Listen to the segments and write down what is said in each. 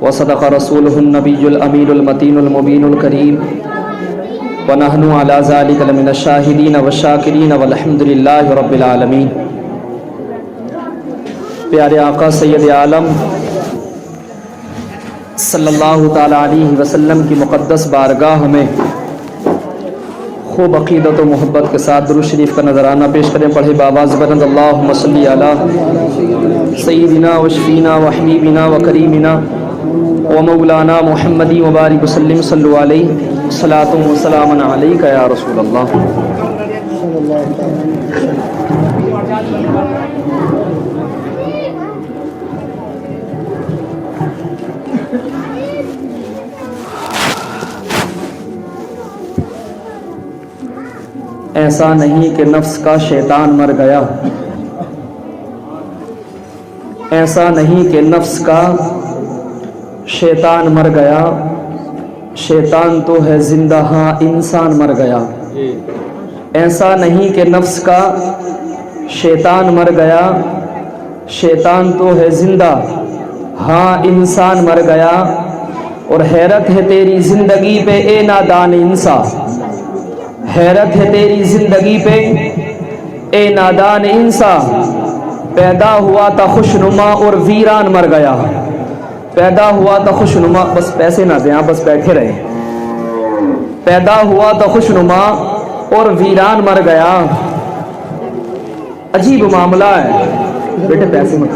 वसदक़ रसूलुहुन नबियुल अमीनुल मतीनुल मुबीनुल करीम व नहनु अला ज़ालिका लमिनश शाहिदीन व शाकिरीन वल्हम्दुलिल्लाहि रब्बिल आलमीन। प्यारे आका सैयद आलम सल्लल्लाहु ताला अलैहि वसल्लम की मुक़द्दस बारगाह में खूब अक़ीदत व मोहब्बत के साथ दुरूद शरीफ का नजराना पेश करें। पढ़े बावाज़ बुलंद अल्लाहुम्मा सल्ली अला सय्यिदिना व शफ़ीना व हबीबिना व करीमिना व मौलाना मुहम्मदी व बारिक वसल्लिम सल्लु अलैहि सलातु व सलामुन अलैका या रसूल अल्लाह। ऐसा नहीं कि नफ्स का शैतान मर गया, ऐसा नहीं कि नफ्स का शैतान मर गया, शैतान तो है जिंदा हाँ इंसान मर गया। ऐसा नहीं कि नफ्स का शैतान मर गया, शैतान तो है जिंदा हाँ इंसान मर गया। और हैरत है तेरी जिंदगी पे ए नादान इंसान, हैरत है तेरी जिंदगी पे ए नादान इंसान। पैदा हुआ था खुशनुमा और वीरान मर गया, पैदा हुआ था खुशनुमा, बस पैसे ना दें आप बस बैठे रहे। पैदा हुआ था खुशनुमा और वीरान मर गया। अजीब मामला है बेटे, पैसे मत,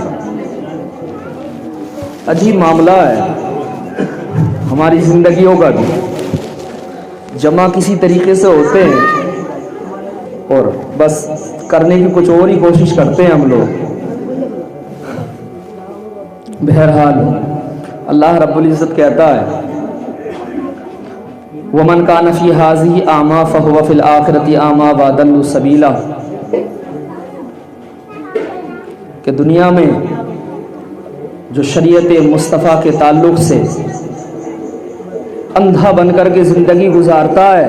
अजीब मामला है हमारी जिंदगियों का भी। जमा किसी तरीके से होते हैं और बस करने की कुछ और ही कोशिश करते हैं हम लोग। बहरहाल अल्लाह रब्बुल इज़्ज़त कहता है वमन कान फी हाज़िही आमा फहुव फिल आखिरति आमा व अदल्लु सबीला, कि दुनिया में जो शरीयत मुस्तफ़ा के ताल्लुक़ से अंधा बनकर के जिंदगी गुजारता है,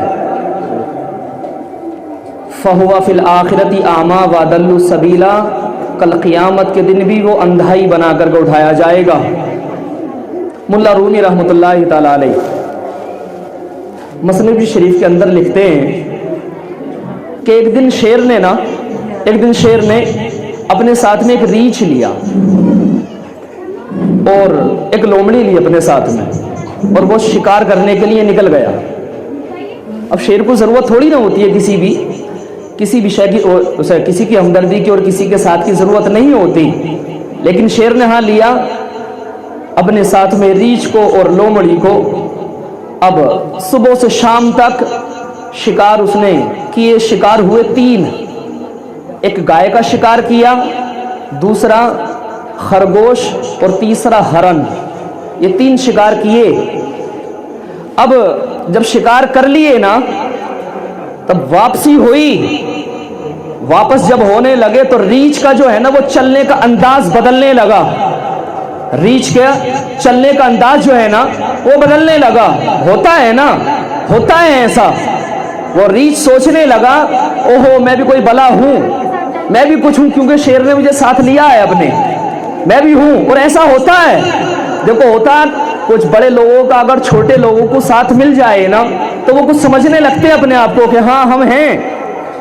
फहुवा फिल आखिरती आमा व अदल्लु सबीला, कल क़ियामत के दिन भी वो अंधाई बना करके उठाया जाएगा। मुल्ला रूमी रहमतुल्लाहि ताला अलैह मसनद शरीफ के अंदर लिखते हैं कि एक दिन शेर ने अपने साथ में एक रीछ लिया और एक लोमड़ी ली अपने साथ में, और वो शिकार करने के लिए निकल गया। अब शेर को ज़रूरत थोड़ी ना होती है किसी विषय की, किसी की हमदर्दी की और किसी के साथ की ज़रूरत नहीं होती, लेकिन शेर ने हाँ लिया अपने साथ में रीछ को और लोमड़ी को। अब सुबह से शाम तक शिकार उसने किए, शिकार हुए 3। एक गाय का शिकार किया, दूसरा खरगोश और तीसरा हरन, ये 3 शिकार किए। अब जब शिकार कर लिए ना, तब वापसी हुई। वापस जब होने लगे तो रीछ का जो है ना वो चलने का अंदाज बदलने लगा। रीछ के चलने का अंदाज जो है ना वो बदलने लगा। होता है ऐसा। वो रीछ सोचने लगा ओहो मैं भी कोई बला हूं, मैं भी कुछ हूं, क्योंकि शेर ने मुझे साथ लिया है अपने, मैं भी हूं। और ऐसा होता है, देखो होता है कुछ बड़े लोगों का अगर छोटे लोगों को साथ मिल जाए ना तो वो कुछ समझने लगते हैं अपने आप को कि हाँ हम हैं,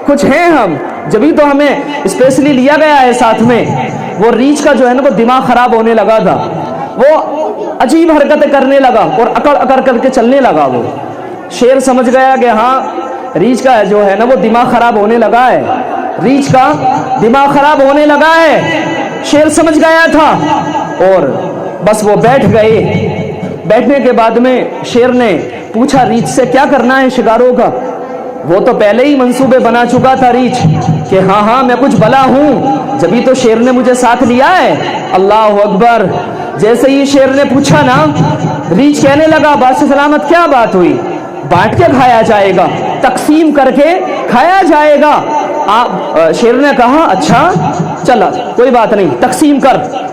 कुछ हैं हम, जब तो हमें स्पेशली लिया गया है साथ में। वो रीछ का जो है ना वो दिमाग खराब होने लगा था, वो अजीब हरकतें करने लगा और अकड़ करके चलने लगा। वो शेर समझ गया कि हाँ रीछ का जो है ना वो दिमाग खराब होने लगा है, रीछ का दिमाग खराब होने लगा है, शेर समझ गया था। और बस वो बैठ गए। बैठने के बाद में शेर ने पूछा रीछ से क्या करना है शिकारों का। वो तो पहले ही मंसूबे बना चुका था रीछ कि हाँ मैं कुछ बला हूं, जब तो शेर ने मुझे साथ लिया है। अल्लाह अकबर। जैसे ही शेर ने पूछा ना, रीछ कहने लगा बादशाह सलामत क्या बात हुई, बांट के खाया जाएगा, तकसीम करके खाया जाएगा। शेर ने कहा अच्छा चला कोई बात नहीं, तकसीम कर।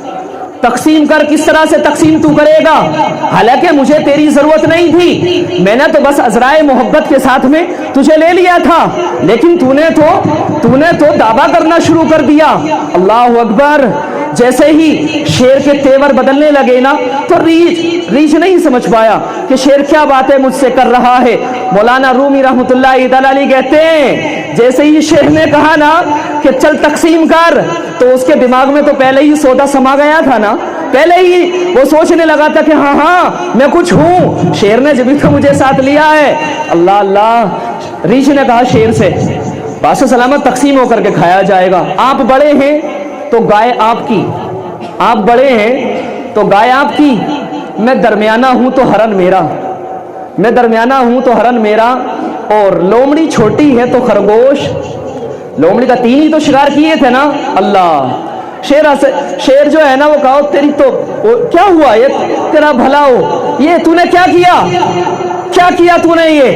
तकसीम कर, किस तरह से तकसीम तू करेगा? हालांकि मुझे तेरी जरूरत नहीं थी, मैंने तो बस अजराए मोहब्बत के साथ में तुझे ले लिया था, लेकिन तूने तो दावा करना शुरू कर दिया। अल्लाह अकबर। जैसे ही शेर के तेवर बदलने लगे ना, तो रीछ नहीं समझ पाया कि शेर क्या बातें मुझसे कर रहा है। मौलाना रूमी रहमतुल्लाह अलैहि कहते हैं, जैसे ही शेर ने कहा ना कि चल तकसीम कर, तो उसके दिमाग में तो पहले ही सौदा समा गया था ना, पहले ही वो सोचने लगा था कि हाँ हाँ मैं कुछ हूं, शेर ने जब तो मुझे साथ लिया है। अल्लाह अल्लाह। रीछ ने कहा शेर से, बादशाह सलामत तकसीम होकर के खाया जाएगा, आप बड़े हैं तो गाय आपकी, आप बड़े हैं तो गाय आपकी, मैं दरमियाना हूं तो हरन मेरा, मैं दरमियाना हूं तो हरन मेरा, और लोमड़ी छोटी है तो खरगोश, लोमड़ी का 3 ही तो शिकार किए थे ना। अल्लाह। शेर जो है ना वो कहो तेरी तो क्या हुआ, ये तेरा भला हो, ये तूने क्या किया, क्या किया तूने, ये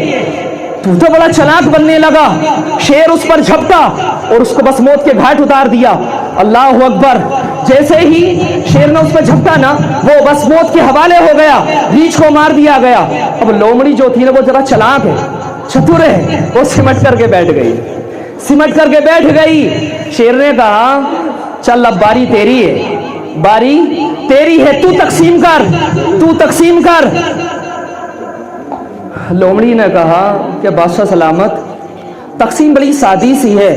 तू तो बड़ा चालाक बनने लगा। शेर उस पर झपटा और उसको बस मौत के घाट उतार दिया। अल्लाह अकबर। जैसे ही शेर ने उस पर झपटा ना, वो बस मौत के हवाले हो गया, रीछ को मार दिया गया। अब लोमड़ी जो थी ना वो जरा चालाक है, चतुर है, वो सिमट करके बैठ गई, सिमट करके बैठ गई। शेर ने कहा चल अब बारी तेरी है, बारी तेरी है, तू तकसीम कर, तू तकसीम कर। लोमड़ी ने कहा कि बादशाह सलामत तकसीम बड़ी सादी सी है,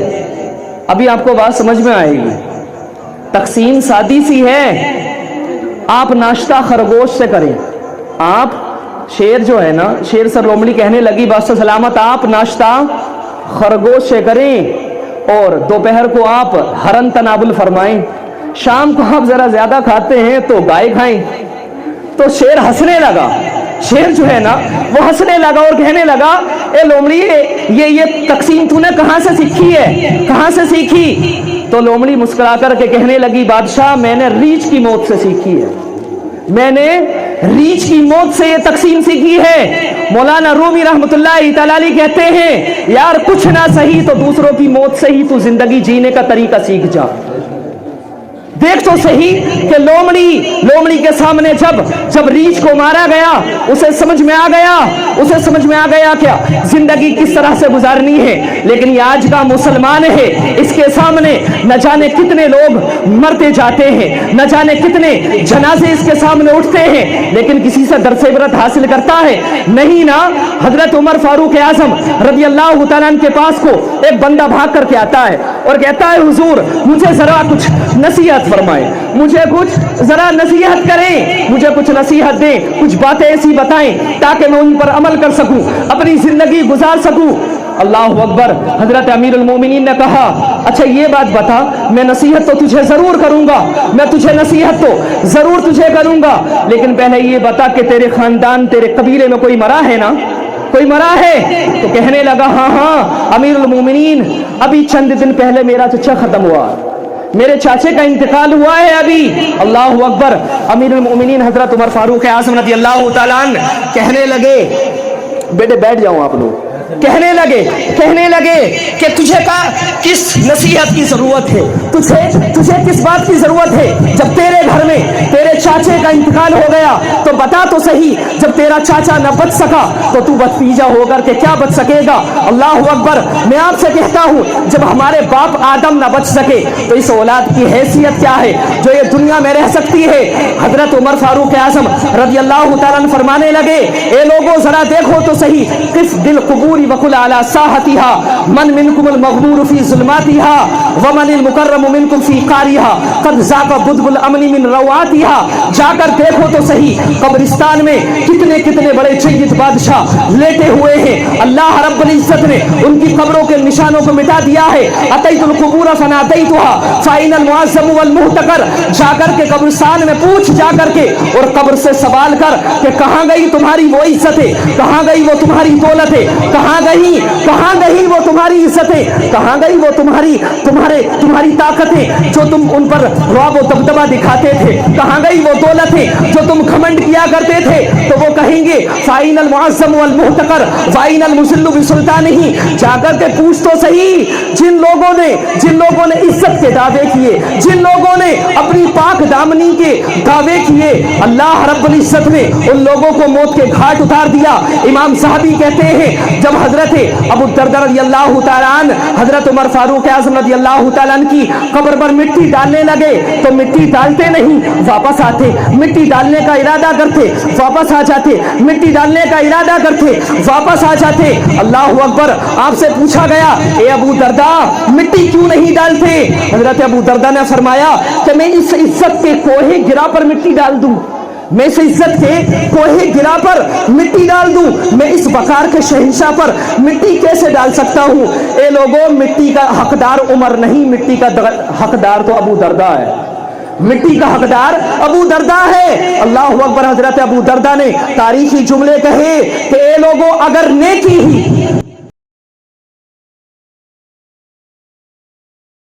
अभी आपको बात समझ में आएगी। तकसीम सादी सी है, आप नाश्ता खरगोश से करें। आप शेर जो है ना, शेर से लोमड़ी कहने लगी बादशाह सलामत आप नाश्ता खरगोश से करें, और दोपहर को आप हरन तनाबुल फरमाएं, शाम को आप जरा ज्यादा खाते हैं तो गाय खाएं। तो शेर हंसने लगा, शेर जो है ना वो हंसने लगा और कहने लगा ए लोमड़ी ये तकसीम तूने कहां से सीखी है, कहां से सीखी। तो लोमड़ी मुस्कुरा कर के कहने लगी बादशाह मैंने रीछ की मौत से सीखी है, मैंने रीछ की मौत से ये तकसीम सीखी है। मौलाना रूमी रहमतुल्लाह अलैहि कहते हैं यार कुछ ना सही तो दूसरों की मौत से ही तू जिंदगी जीने का तरीका सीख जा। देख तो सही कि लोमड़ी के सामने जब रीछ को मारा गया, उसे समझ में आ गया क्या जिंदगी किस तरह से गुजारनी है। लेकिन ये आज का मुसलमान है, इसके सामने न जाने कितने लोग मरते जाते हैं, न जाने कितने जनाजे इसके सामने उठते हैं, लेकिन किसी से दर्स इबरत हासिल करता है नहीं ना। हजरत उमर फारूक आजम रज़ी अल्लाह तआला अन्हु के पास को एक बंदा भाग करके आता है और कहता है हुजूर मुझे जरा कुछ नसीहत फरमाए, मुझे कुछ जरा नसीहत करें, मुझे कुछ नसीहत दें, कुछ बातें ऐसी बताएं ताकि मैं उन पर अमल कर सकूं, अपनी जिंदगी गुजार सकूं। अल्लाह अकबर। हजरत अमीरुल मोमिनीन ने कहा अच्छा ये बात बता, मैं नसीहत तो तुझे जरूर करूंगा, मैं तुझे नसीहत तो जरूर तुझे करूंगा, लेकिन पहले ये बता कि तेरे खानदान तेरे कबीले में कोई मरा है ना, कोई मरा है। तो कहने लगा हाँ हाँ अमीरुल मोमिनीन अभी चंद दिन पहले मेरा चचा खत्म हुआ, मेरे चाचे का इंतकाल हुआ है अभी। अल्लाह अकबर। अमीरुल मोमिनीन हजरत उमर फारूक आज़म रज़ी अल्लाह तआला अन्हु कहने लगे बेटे बैठ जाओ आप लोग, कहने लगे कि तुझे किस नसीहत की जरूरत है, तुझे किस बात की जरूरत है। जब तेरे घर में तेरे चाचे का इंतकाल हो गया तो बता तो सही, जब तेरा चाचा न बच सका तो तू बदतीजा होकर के क्या बच सकेगा। अल्लाह अकबर। मैं आपसे कहता हूं जब हमारे बाप आदम न बच सके तो इस औलाद की हैसियत क्या है जो ये दुनिया में रह सकती है। हजरत उमर फारूक आज़म रज़ी अल्लाह तआला अन्हु फरमाने लगे ए लोगों जरा देखो तो सही, किस दिल कुबूरी वकुल अला साहतिहा मन मिनकुमुल मगमूर फी ज़ुल्मातिहा व मनिल मुकर्रम मिनकुम फी कारिहा कद ज़ाका बुदबुल अमनी मिन रवातिहा। जाकर देखो तो सही कब्रिस्तान में कितने कितने बड़े सय्यद बादशाह लेटे हुए हैं, अल्लाह रब्बुल इज्जत ने उनकी कब्रों के निशानों को मिटा दिया है। अतैतुल कुबूर फनादैतुहा फाइनल मुअज़्ज़म वल मुहतकर। जाकर के कब्रिस्तान में पूछ जाकर के और कब्र से सवाल कर कि कहां गई तुम्हारी वो इज्जत है, कहां गई वो तुम्हारी दौलत है, कहां गई वो तुम्हारी इज्जत है, कहां गई वो तुम्हारी ताकत है जो तुम उन पर रौब और दबदबा दिखाते थे, कहां गई वो दौलत है जो तुम घमंड किया करते थे। तो वो कहेंगे फाइनल मुअज़्ज़म वल मुहतकर फाइनल मुज़िल्लु बिसुल्तानिही। जाकर के पूछ तो सही जिन लोगों ने इज्जत के दावे किए, जिन लोगों ने अपनी पाक दामनी के दावे किए, अल्लाह रब्बुल इज्जत ने उन लोगों को मौत के घाट उतार दिया। इमाम साहबी कहते हैं जब हजरत अबू दरदा रज़ी अल्लाह तआला अन्हु हजरत उमर फारूक आज़म रज़ी अल्लाह तआला अन्हु की कब्र पर मिट्टी डालने लगे तो मिट्टी डालते नहीं, वापस आते, मिट्टी डालने का इरादा करते, वापस आ जाते, मिट्टी डालने का इरादा करते, वापस आ जाते। अल्लाह अकबर। आपसे पूछा गया, ए अबू दरदा मिट्टी क्यों नहीं डालते? हजरत अबू दरदा ने फरमाया कि मैं इस इज्जत के कोहे गिरा पर मिट्टी डाल दूं, मैं इस इज्जत के कोहे गिरा पर मिट्टी डाल दूं, मैं इस वकार के शहंशाह पर मिट्टी कैसे डाल सकता हूं? ए लोगों, मिट्टी का हकदार उमर नहीं, मिट्टी का हकदार तो अबू दरदा है, मिट्टी का हकदार अबू दरदा है। अल्लाह अकबर। हजरत अबू दरदा ने तारीखी जुमले कहे कि ए लोगों, अगर नेकी ही